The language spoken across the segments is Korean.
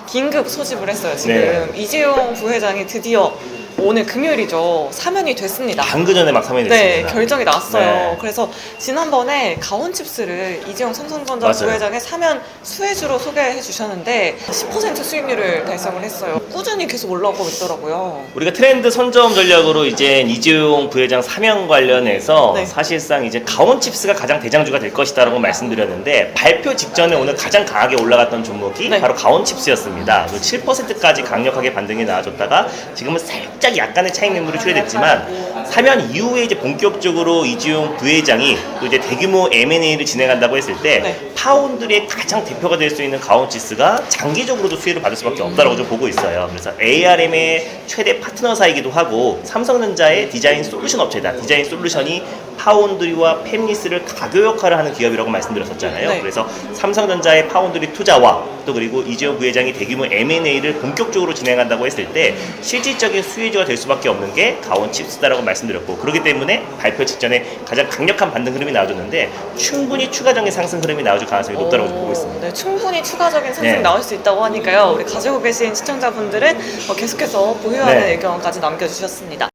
긴급 소집을 했어요. 지금 네. 이재용 부회장이 드디어 오늘 금요일이죠. 사면이 됐습니다. 방금 전에 막 사면이 네, 됐습니다. 결정이 났어요. 네. 그래서 지난번에 가온칩스를 이재용 삼성전자 맞아요. 부회장의 사면 수혜주로 소개해 주셨는데 10% 수익률을 달성을 했어요. 꾸준히 계속 올라오고 있더라고요. 우리가 트렌드 선점 전략으로 이제 이재용 부회장 사면 관련해서 네. 사실상 이제 가온칩스가 가장 대장주가 될 것이다라고 말씀드렸는데 발표 직전에 오늘 가장 강하게 올라갔던 종목이 네. 바로 가온칩스였습니다. 7%까지 강력하게 반등이 나와줬다가 지금은 살짝 약간의 차익 매물이 출현했지만 사면 이후에 이제 본격적으로 이재용 부회장이 또 이제 대규모 M&A를 진행한다고 했을 때 네. 파운드리의 가장 대표가 될 수 있는 가온칩스가 장기적으로도 수혜를 받을 수밖에 없다라고 좀 보고 있어요. 그래서 ARM의 최대 파트너사이기도 하고 삼성전자의 디자인 솔루션 업체다. 디자인 솔루션이 파운드리와 팹리스를 가교 역할을 하는 기업이라고 말씀드렸었잖아요. 네. 그래서 삼성전자의 파운드리 투자와 또 그리고 이재용 부회장이 대규모 M&A를 본격적으로 진행한다고 했을 때 실질적인 수혜주가 될 수밖에 없는 게 가온칩스다라고 말씀드렸고, 그렇기 때문에 발표 직전에 가장 강력한 반등 흐름이 나와줬는데 충분히 추가적인 상승 흐름이 나와줄 가능성이 높다고 보고 있습니다. 네, 충분히 추가적인 상승이 네. 나올 수 있다고 하니까요. 우리 가지고 계신 시청자분들은 계속해서 보유하는 네. 의견까지 남겨주셨습니다.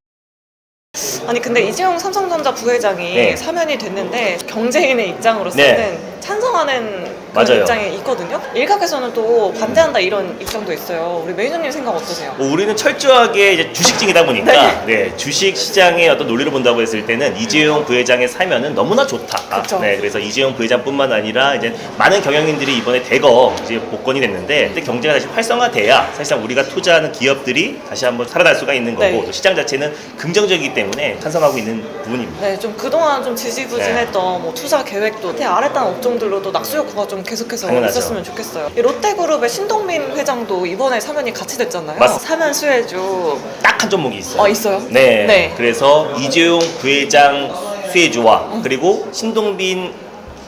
아니 근데 이재용 삼성전자 부회장이 네. 사면이 됐는데 경제인의 입장으로서는 네. 찬성하는 그런 맞아요. 입장이 있거든요. 일각에서는 또 반대한다 이런 입장도 있어요. 우리 매니저님 생각 어떠세요? 우리는 철저하게 이제 주식증이다 보니까 주식 시장의 어떤 논리를 본다고 했을 때는 이재용 부회장의 사면은 너무나 좋다. 그쵸. 네, 그래서 이재용 부회장뿐만 아니라 이제 많은 경영인들이 이번에 대거 이제 복권이 됐는데, 근데 경제가 다시 활성화돼야 사실상 우리가 투자하는 기업들이 다시 한번 살아날 수가 있는 거고, 네. 또 시장 자체는 긍정적이기 때문에 찬성하고 있는 부분입니다. 네, 좀 그동안 좀 지지부진했던 뭐 투자 계획도 아래단 업종들로도 낙수 효과가 좀 계속해서 당연하죠. 있었으면 좋겠어요. 이 롯데그룹의 신동민 회장도 이번에 사면이 같이 됐잖아요. 맞습니다. 사면 수혜주 딱 한 종목이 있어요. 있어요? 네. 네. 그래서 이재용 부회장 수혜주와 그리고 신동빈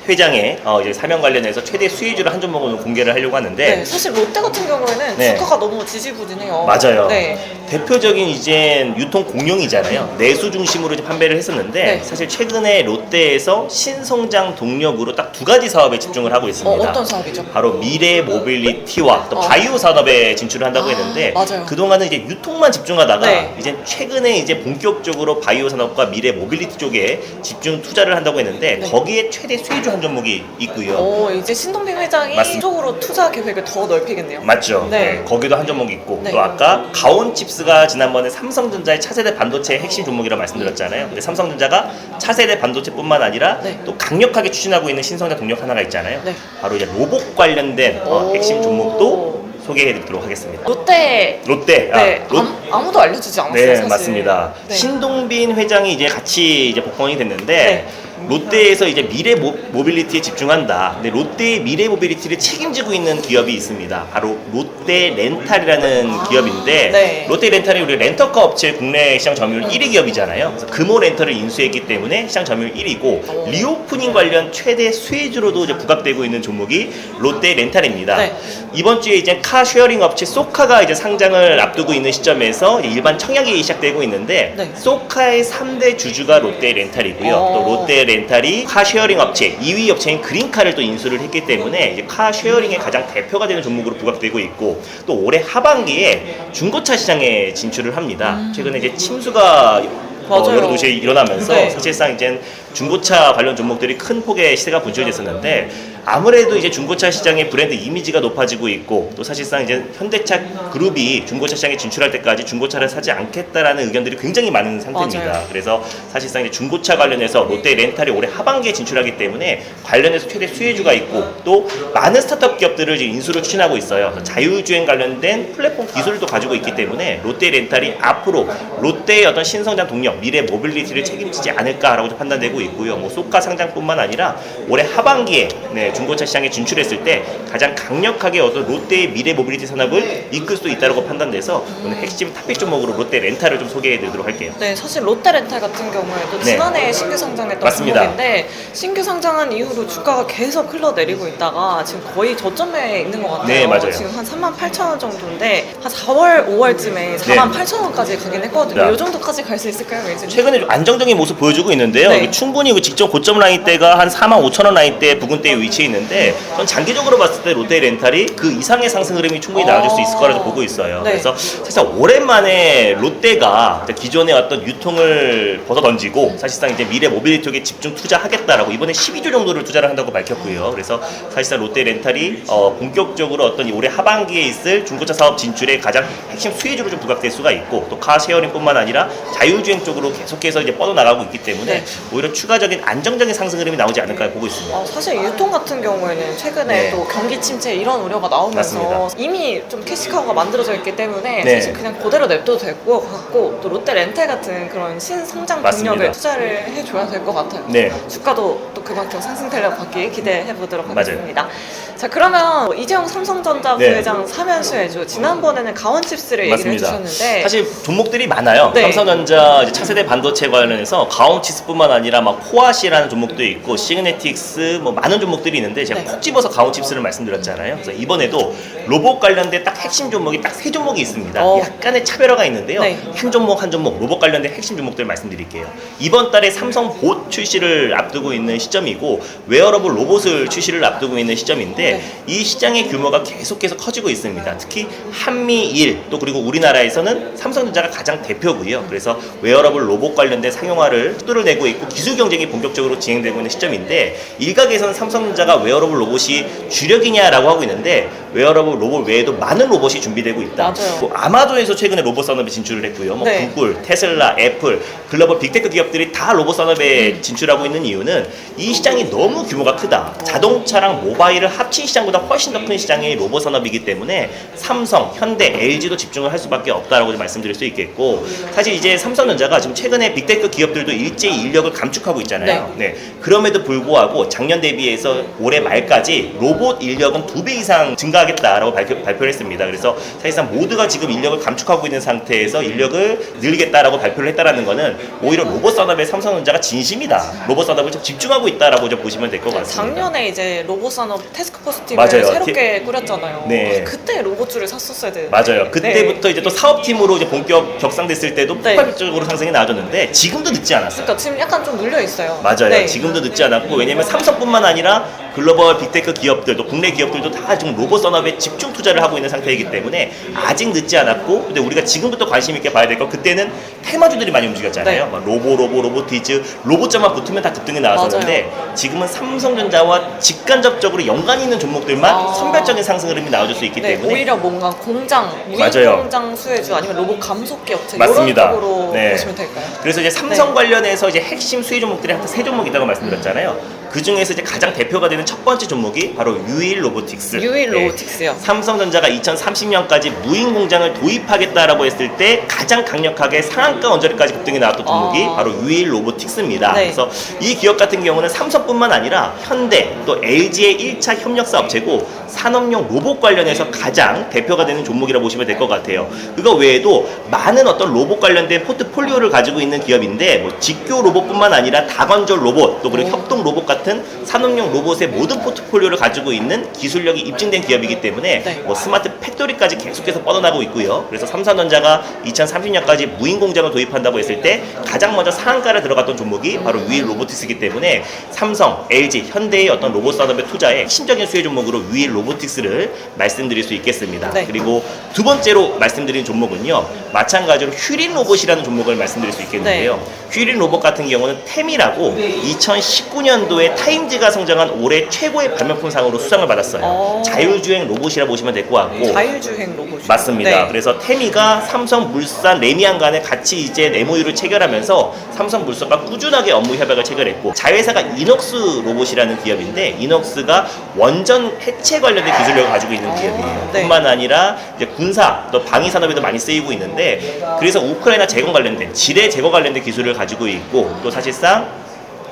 회장의 이제 사면 관련해서 최대 수혜주를 한 종목을 오늘 공개를 하려고 하는데, 네, 사실 롯데 같은 경우에는 네. 주가가 너무 지지부진해요. 맞아요. 네. 대표적인 이제 유통 공룡이잖아요. 내수 중심으로 이제 판매를 했었는데 네. 사실 최근에 롯데에서 신성장 동력으로 딱 두 가지 사업에 집중을 하고 있습니다. 어떤 사업이죠? 바로 미래 모빌리티와 또 바이오 산업에 진출을 한다고 했는데, 맞아요. 그동안은 이제 유통만 집중하다가 네. 이제 최근에 이제 본격적으로 바이오 산업과 미래 모빌리티 쪽에 집중 투자를 한다고 했는데 네. 거기에 최대 수혜주 한 종목이 있고요. 이제 신동빈 회장이 맞습니다. 이쪽으로 투자 계획을 더 넓히겠네요. 맞죠. 네. 네, 거기도 한 종목이 있고, 네. 또 아까 가온칩스가 지난번에 삼성전자의 차세대 반도체의 핵심 종목이라고 말씀드렸잖아요. 근데 삼성전자가 차세대 반도체뿐만 아니라 네. 또 강력하게 추진하고 있는 신성장 동력 하나가 있잖아요. 네. 바로 이제 로봇 관련된 핵심 종목도 소개해드리도록 하겠습니다. 롯데 롯데, 네, 롯, 아무도 알려주지 않았어요. 네, 사실. 맞습니다. 네. 신동빈 회장이 이제 같이 이제 복권이 됐는데, 네. 롯데에서 이제 미래 모빌리티에 집중한다. 근데 롯데의 미래 모빌리티를 책임지고 있는 기업이 있습니다. 바로 롯데 렌탈이라는 기업인데, 네. 롯데 렌탈이 우리 렌터카 업체 국내 시장 점유율 1위 기업이잖아요. 그래서 금호 렌터를 인수했기 때문에 시장 점유율 1위고, 리오프닝 관련 최대 수혜주로도 이제 부각되고 있는 종목이 롯데 렌탈입니다. 네. 이번 주에 이제 카 쉐어링 업체 소카가 이제 상장을 앞두고 있는 시점에서 일반 청약이 시작되고 있는데, 네. 소카의 3대 주주가 롯데 렌탈이고요. 또 롯데 렌탈이 카 쉐어링 업체 2위 업체인 그린카를 또 인수를 했기 때문에 이제 카 쉐어링의 가장 대표가 되는 종목으로 부각되고 있고, 또 올해 하반기에 중고차 시장에 진출을 합니다. 최근에 이제 침수가 맞아요. 여러 도시에 일어나면서 네. 사실상 이제 중고차 관련 종목들이 큰 폭의 시세가 분출됐었는데, 아무래도 이제 중고차 시장의 브랜드 이미지가 높아지고 있고, 또 사실상 이제 현대차 그룹이 중고차 시장에 진출할 때까지 중고차를 사지 않겠다라는 의견들이 굉장히 많은 상태입니다. 맞아요. 그래서 사실상 이제 중고차 관련해서 롯데 렌탈이 올해 하반기에 진출하기 때문에 관련해서 최대 수혜주가 있고, 또 많은 스타트업 기업들을 이제 인수를 추진하고 있어요. 그래서 자율주행 관련된 플랫폼 기술도 가지고 있기 때문에 롯데 렌탈이 앞으로 롯데의 어떤 신성장 동력, 미래 모빌리티를 책임지지 않을까라고 판단되고 있고요. 뭐 소가 상장뿐만 아니라 올해 하반기에 중고차 시장에 진출했을 때 가장 강력하게 어떤 롯데의 미래 모빌리티 산업을 이끌 수 있다고 판단돼서 오늘 핵심 탑픽 종목으로 롯데 렌탈을 좀 소개해드리도록 할게요. 네, 사실 롯데 렌탈 같은 경우에도 네. 지난해 신규 상장했던 맞습니다. 종목인데, 신규 상장한 이후로 주가가 계속 흘러내리고 있다가 지금 거의 저점에 있는 것 같아요. 네, 맞아요. 지금 한 38,000원 정도인데 한 4월, 5월쯤에 48,000원까지 가긴 했거든요. 네. 이 정도까지 갈 수 있을까요, 매진? 최근에 좀 안정적인 모습 보여주고 있는데요. 네. 이게 충분히 그 직전 고점 라인대가 한 45,000원 라인대 부근대에 위치해 있는데 전 장기적으로 봤을 때 롯데렌탈이 그 이상의 상승 흐름이 충분히 나와줄 수 있을 거라고 보고 있어요. 네. 그래서 사실 오랜만에 롯데가 기존의 어떤 유통을 벗어던지고 사실상 이제 미래 모빌리티 쪽에 집중 투자하겠다라고 이번에 12조 정도를 투자를 한다고 밝혔고요. 그래서 사실상 롯데렌탈이 본격적으로 어떤 올해 하반기에 있을 중고차 사업 진출의 가장 핵심 수혜주로 좀 부각될 수가 있고 또 카쉐어링뿐만 아니라 자율주행 쪽으로 계속해서 이제 뻗어나가고 있기 때문에 네. 오히려 추가적인 안정적인 상승 흐름이 나오지 않을까 보고 있습니다. 사실 유통 같은 경우에는 최근에 네. 또 경기 침체 이런 우려가 나오면서 맞습니다. 이미 좀 캐시카우가 만들어져 있기 때문에 네. 사실 그냥 그대로 냅둬도 될 것 같고 또 롯데렌탈 같은 그런 신성장 맞습니다. 동력을 투자를 해줘야 될 것 같아요. 네. 주가도 또 그만큼 상승되려고 받기 기대해 보도록 맞아요. 하겠습니다. 자 그러면 이재용 삼성전자 네. 부회장 사면수 해줘 지난번에는 강원칩스를 얘기를 맞습니다. 해주셨는데 사실 종목들이 많아요. 네. 삼성전자 이제 차세대 반도체 관련해서 가온칩스뿐만 아니라 막 코아시라는 종목도 있고 시그네틱스 뭐 많은 종목들이 있는데 제가 네. 콕 집어서 가온칩스를 말씀드렸잖아요. 그래서 이번에도 로봇 관련된 딱 핵심 종목이 딱 세 종목이 있습니다. 약간의 차별화가 있는데요. 네. 한 종목 한 종목 로봇 관련된 핵심 종목들 말씀드릴게요. 이번 달에 삼성 봇 출시를 앞두고 있는 시점이고 웨어러블 로봇을 출시를 앞두고 있는 시점인데 네. 이 시장의 규모가 계속해서 커지고 있습니다. 특히 한미일 또 그리고 우리나라에서는 삼성전자가 가장 대표고요. 그래서 웨어러블 로봇 관련된 상용화를 속도를 내고 있고 기술 경쟁이 본격적으로 진행되고 있는 시점인데 일각에서는 삼성전자가 웨어러블 로봇이 주력이냐라고 하고 있는데 웨어러블 로봇 외에도 많은 로봇이 준비되고 있다. 맞아요. 뭐 아마존에서 최근에 로봇 산업에 진출을 했고요. 뭐 네. 구글, 테슬라, 애플, 글로벌 빅테크 기업들이 다 로봇 산업에 진출하고 있는 이유는 이 시장이 너무 규모가 크다. 자동차랑 모바일을 합친 시장보다 훨씬 더 큰 시장이 로봇 산업이기 때문에 삼성, 현대, LG도 집중을 할 수밖에 없다라고 좀 말씀드릴 수 있겠고 사실 이제 삼성전자가 지금 최근에 빅테크 기업들도 일제히 인력을 감축하고 있잖아요. 네. 그럼에도 불구하고 작년 대비해서 올해 말까지 로봇 인력은 2배 이상 증가하겠다라고 발표를 했습니다. 그래서 사실상 모두가 지금 인력을 감축하고 있는 상태에서 인력을 늘리겠다라고 발표를 했다라는 거는 오히려 로봇 산업에 삼성전자가 진심이다. 로봇 산업을 좀 집중하고 있다라고 좀 보시면 될 것 같습니다. 작년에 이제 로봇 산업 테스크포스 팀을 맞아요. 새롭게 꾸렸잖아요. 네. 그때 로봇줄을 샀었어야 되는데. 맞아요. 그때부터 네. 이제 또 사업팀으로 이제 본격 격상됐을 때도 네. 폭발적으로 상승이 나와줬는데 지금도 늦지 않았어요. 그러니까 지금 약간 좀 눌려 있어요. 맞아요. 네. 지금도 늦지 않았고 왜냐면 삼성뿐만 아니라 글로벌 빅테크 기업들 또 국내 기업들도 다 지금 로봇 산업에 집중 투자를 하고 있는 상태이기 때문에 아직 늦지 않았고 근데 우리가 지금부터 관심 있게 봐야 될 건 그때는 테마주들이 많이 움직였잖아요. 네. 막 로보티즈 로봇자만 붙으면 다 급등이 나왔었는데 지금은 삼성전자와 직간접적으로 연관이 있는 종목들만 선별적인 상승 흐름이 나와줄 수 있기 네, 때문에 오히려 뭔가 공장, 무인 맞아요. 공장 수혜주 아니면 로봇 감속기 업체 맞습니다. 이런 쪽으로 네. 보시면 될까요? 그래서 이제 삼성 네. 관련해서 이제 핵심 수혜 종목들이 한 세 종목 있다고 말씀드렸잖아요. 그 중에서 이제 가장 대표가 되는 첫 번째 종목이 바로 유일 로보틱스. 유일 로보틱스요. 삼성전자가 2030년까지 무인 공장을 도입하겠다라고 했을 때 가장 강력하게 상한가 언저리까지 급등이 나왔던 종목이 바로 유일 로보틱스입니다. 네. 그래서 이 기업 같은 경우는 삼성뿐만 아니라 현대 또 LG의 1차 협력사 업체고 산업용 로봇 관련해서 가장 대표가 되는 종목이라고 보시면 될 것 같아요. 그거 외에도 많은 어떤 로봇 관련된 포트폴리오를 가지고 있는 기업인데 뭐 직교 로봇뿐만 아니라 다건절 로봇 또 그리고 협동 로봇 같은 산업용 로봇의 모든 포트폴리오를 가지고 있는 기술력이 입증된 기업이기 때문에 네. 뭐 스마트 팩토리까지 계속해서 뻗어나고 있고요. 그래서 삼성전자가 2030년까지 무인 공장을 도입한다고 했을 때 가장 먼저 상한가를 들어갔던 종목이 바로 유일 로보틱스이기 때문에 삼성, LG, 현대의 어떤 로봇 산업의 투자에 핵심적인 수혜 종목으로 유일 로보틱스를 말씀드릴 수 있겠습니다. 네. 그리고 두 번째로 말씀드린 종목은요. 마찬가지로 휴린 로봇이라는 종목을 말씀드릴 수 있겠는데요. 휴린 로봇 같은 경우는 템이라고 2019년도에 타임즈가 선정한 올해 최고의 발명품상으로 수상을 받았어요. 자율주행 로봇이라 보시면 될 것 같고 자율주행 로봇. 맞습니다. 네. 그래서 테미가 삼성물산, 레미안 간에 같이 이제 MOU를 체결하면서 삼성물산과 꾸준하게 업무 협약을 체결했고 자회사가 이녹스 로봇이라는 기업인데 이녹스가 원전 해체 관련된 기술력을 가지고 있는 기업이에요. 네. 뿐만 아니라 이제 군사 또 방위 산업에도 많이 쓰이고 있는데 그래서 우크라이나 재건 관련된 지뢰 제거 관련된 기술을 가지고 있고 또 사실상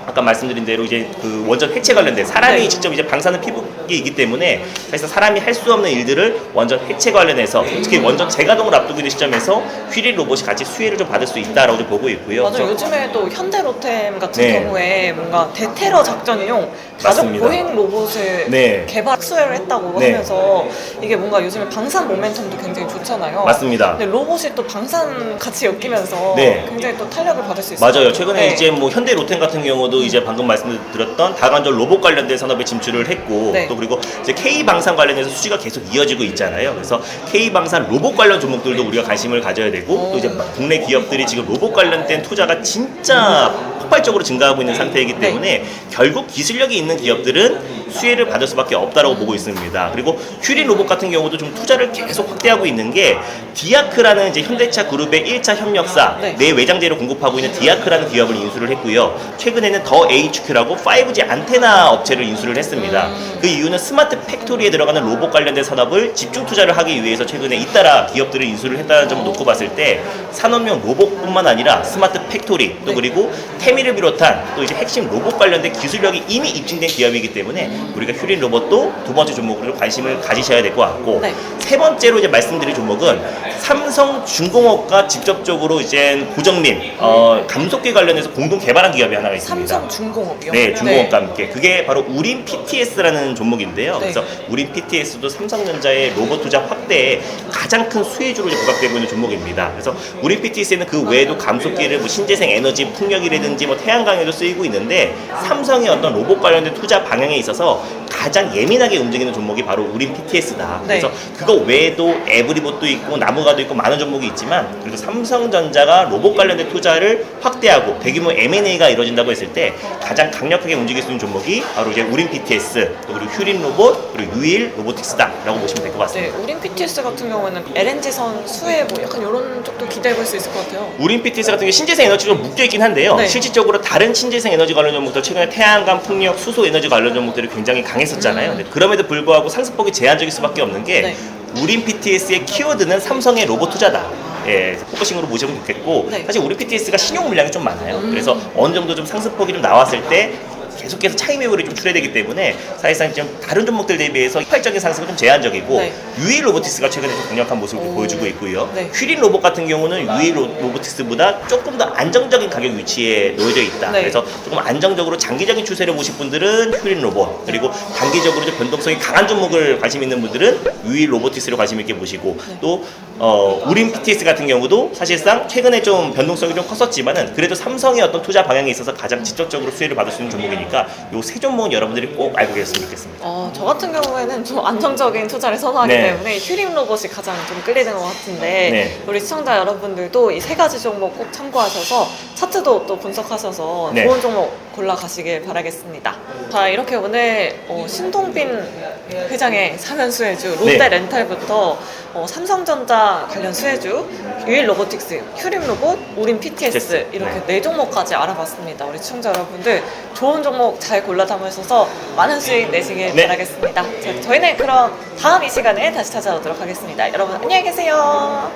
아까 말씀드린 대로 이제 그 원전 해체 관련된 사람이 네. 직접 이제 방사능 피부기이기 때문에 사실 람이 할 수 없는 일들을 원전 해체 관련해서 특히 원전 재가동을 앞두고 있는 시점에서 휘린 로봇이 같이 수혜를 좀 받을 수 있다라고 좀 보고 있고요. 맞아요. 그래서 요즘에 또 현대로템 같은 네. 경우에 뭔가 대테러 작전용 가족 맞습니다. 보행 로봇을 네. 개발 수혜를 했다고 네. 하면서 이게 뭔가 요즘에 방산 모멘텀도 굉장히 좋잖아요. 맞습니다. 근데 로봇이 또 방산 같이 엮이면서 네. 굉장히 또 탄력을 받을 수 있어요. 맞아요. 최근에 네. 이제 뭐 현대 로템 같은 경우도 이제 방금 말씀드렸던 다관절 로봇 관련된 산업에 진출을 했고 네. 또 그리고 이제 K 방산 관련해서 수지가 계속 이어지고 있잖아요. 그래서 K 방산 로봇 관련 종목들도 우리가 관심을 가져야 되고 또 이제 국내 기업들이 지금 로봇 관련된 투자가 진짜 폭발적으로 증가하고 있는 상태이기 때문에 결국 기술력이 있는 기업들은 수혜를 받을 수밖에 없다라고 보고 있습니다. 그리고 큐린 로봇 같은 경우도 좀 투자를 계속 확대하고 있는 게 디아크라는 이제 현대차 그룹의 1차 협력사 네. 내 외장재를 공급하고 있는 디아크라는 기업을 인수를 했고요. 최근에는 더 HQ라고 5G 안테나 업체를 인수를 했습니다. 그 이유는 스마트 팩토리에 들어가는 로봇 관련된 산업을 집중 투자를 하기 위해서 최근에 잇따라 기업들을 인수를 했다는 점을 놓고 봤을 때 산업용 로봇뿐만 아니라 스마트 팩토리 또 네. 그리고 태미를 비롯한 또 이제 핵심 로봇 관련된 기술력이 이미 입증된 기업이기 때문에 우리가 휴린 로봇도 두 번째 종목으로 관심을 가지셔야 될 것 같고 네. 세 번째로 이제 말씀드릴 종목은 삼성중공업과 직접적으로 이제 고정민 감속기 관련해서 공동 개발한 기업이 하나가 있습니다. 삼성중공업이요? 네, 중공업과 함께 그게 바로 우린 PTS라는 종목인데요. 네. 그래서 우린 PTS도 삼성전자의 로봇 투자 확대에 가장 큰 수혜주로 이제 부각되고 있는 종목입니다. 그래서 우린 PTS에는 그 외에도 감속기를 뭐 신재생 에너지 풍력이라든지 뭐 태양광에도 쓰이고 있는데 삼성의 어떤 로봇 관련된 투자 방향에 있어서 가장 예민하게 움직이는 종목이 바로 우린 PTS다. 네. 그래서 그거 외에도 에브리봇도 있고 나무가도 있고 많은 종목이 있지만 그래도 삼성전자가 로봇 관련된 투자를 확대하고 대규모 M&A가 이루어진다고 했을 때 가장 강력하게 움직일 수 있는 종목이 바로 이제 우린 PTS 또 그리고 휴린 로봇 그리고 유일 로보틱스다라고 보시면 될 것 같습니다. 네, 우린 PTS 같은 경우에는 LNG선 수혜 뭐 약간 이런 쪽도 기대해 볼 수 있을 것 같아요. 우린 PTS 같은 경우 신재생 에너지가 묶여 있긴 한데요. 네. 실질적으로 다른 신재생 에너지 관련 종목들 최근에 태양광, 풍력, 수소 에너지 관련 종목들이 굉장히 강했었잖아요. 근데 그럼에도 불구하고 상승폭이 제한적일 수밖에 없는 게 네. 우린 PTS의 키워드는 삼성의 로봇 투자다. 예, 포커싱으로 보시면 좋겠고 네. 사실 우리 PTS가 신용 물량이 좀 많아요. 그래서 어느 정도 좀 상승폭이 좀 나왔을 때 계속해서 차익 매물이 좀 출회되기 때문에 사실상 좀 다른 종목들 대비해서 폭발적인 상승은 좀 제한적이고 네. 유일 로보틱스가 최근에 좀 강력한 모습을 오. 보여주고 있고요. 네. 퓨린 로봇 같은 경우는 유일 로보틱스보다 조금 더 안정적인 가격 위치에 놓여져 있다. 네. 그래서 조금 안정적으로 장기적인 추세를 보실 분들은 퓨린 로봇 그리고 단기적으로 좀 변동성이 강한 종목을 관심 있는 분들은 유일 로보틱스를 관심 있게 보시고 네. 또 우린 PTS 같은 경우도 사실상 최근에 좀 변동성이 좀 컸었지만은 그래도 삼성의 어떤 투자 방향에 있어서 가장 직접적으로 수혜를 받을 수 있는 종목이니까 요 세 종목은 여러분들이 꼭 알고 계셨으면 좋겠습니다. 저 같은 경우에는 좀 안정적인 투자를 선호하기 네. 때문에 휴림 로봇이 가장 좀 끌리는 것 같은데 네. 우리 시청자 여러분들도 이 세 가지 종목 꼭 참고하셔서 차트도 또 분석하셔서 네. 좋은 종목 골라가시길 바라겠습니다. 자, 이렇게 오늘 신동빈 회장의 사면 수혜주 롯데 네. 렌탈부터 삼성전자 관련 수혜주 유일 로보틱스, 휴림 로봇, 우린 PTS 이렇게 네. 네 종목까지 알아봤습니다. 우리 시청자 여러분들 좋은 종목 잘 골라 담으셔서 많은 수익 내시길 네. 바라겠습니다. 자, 저희는 그럼 다음 이 시간에 다시 찾아오도록 하겠습니다. 여러분 안녕히 계세요.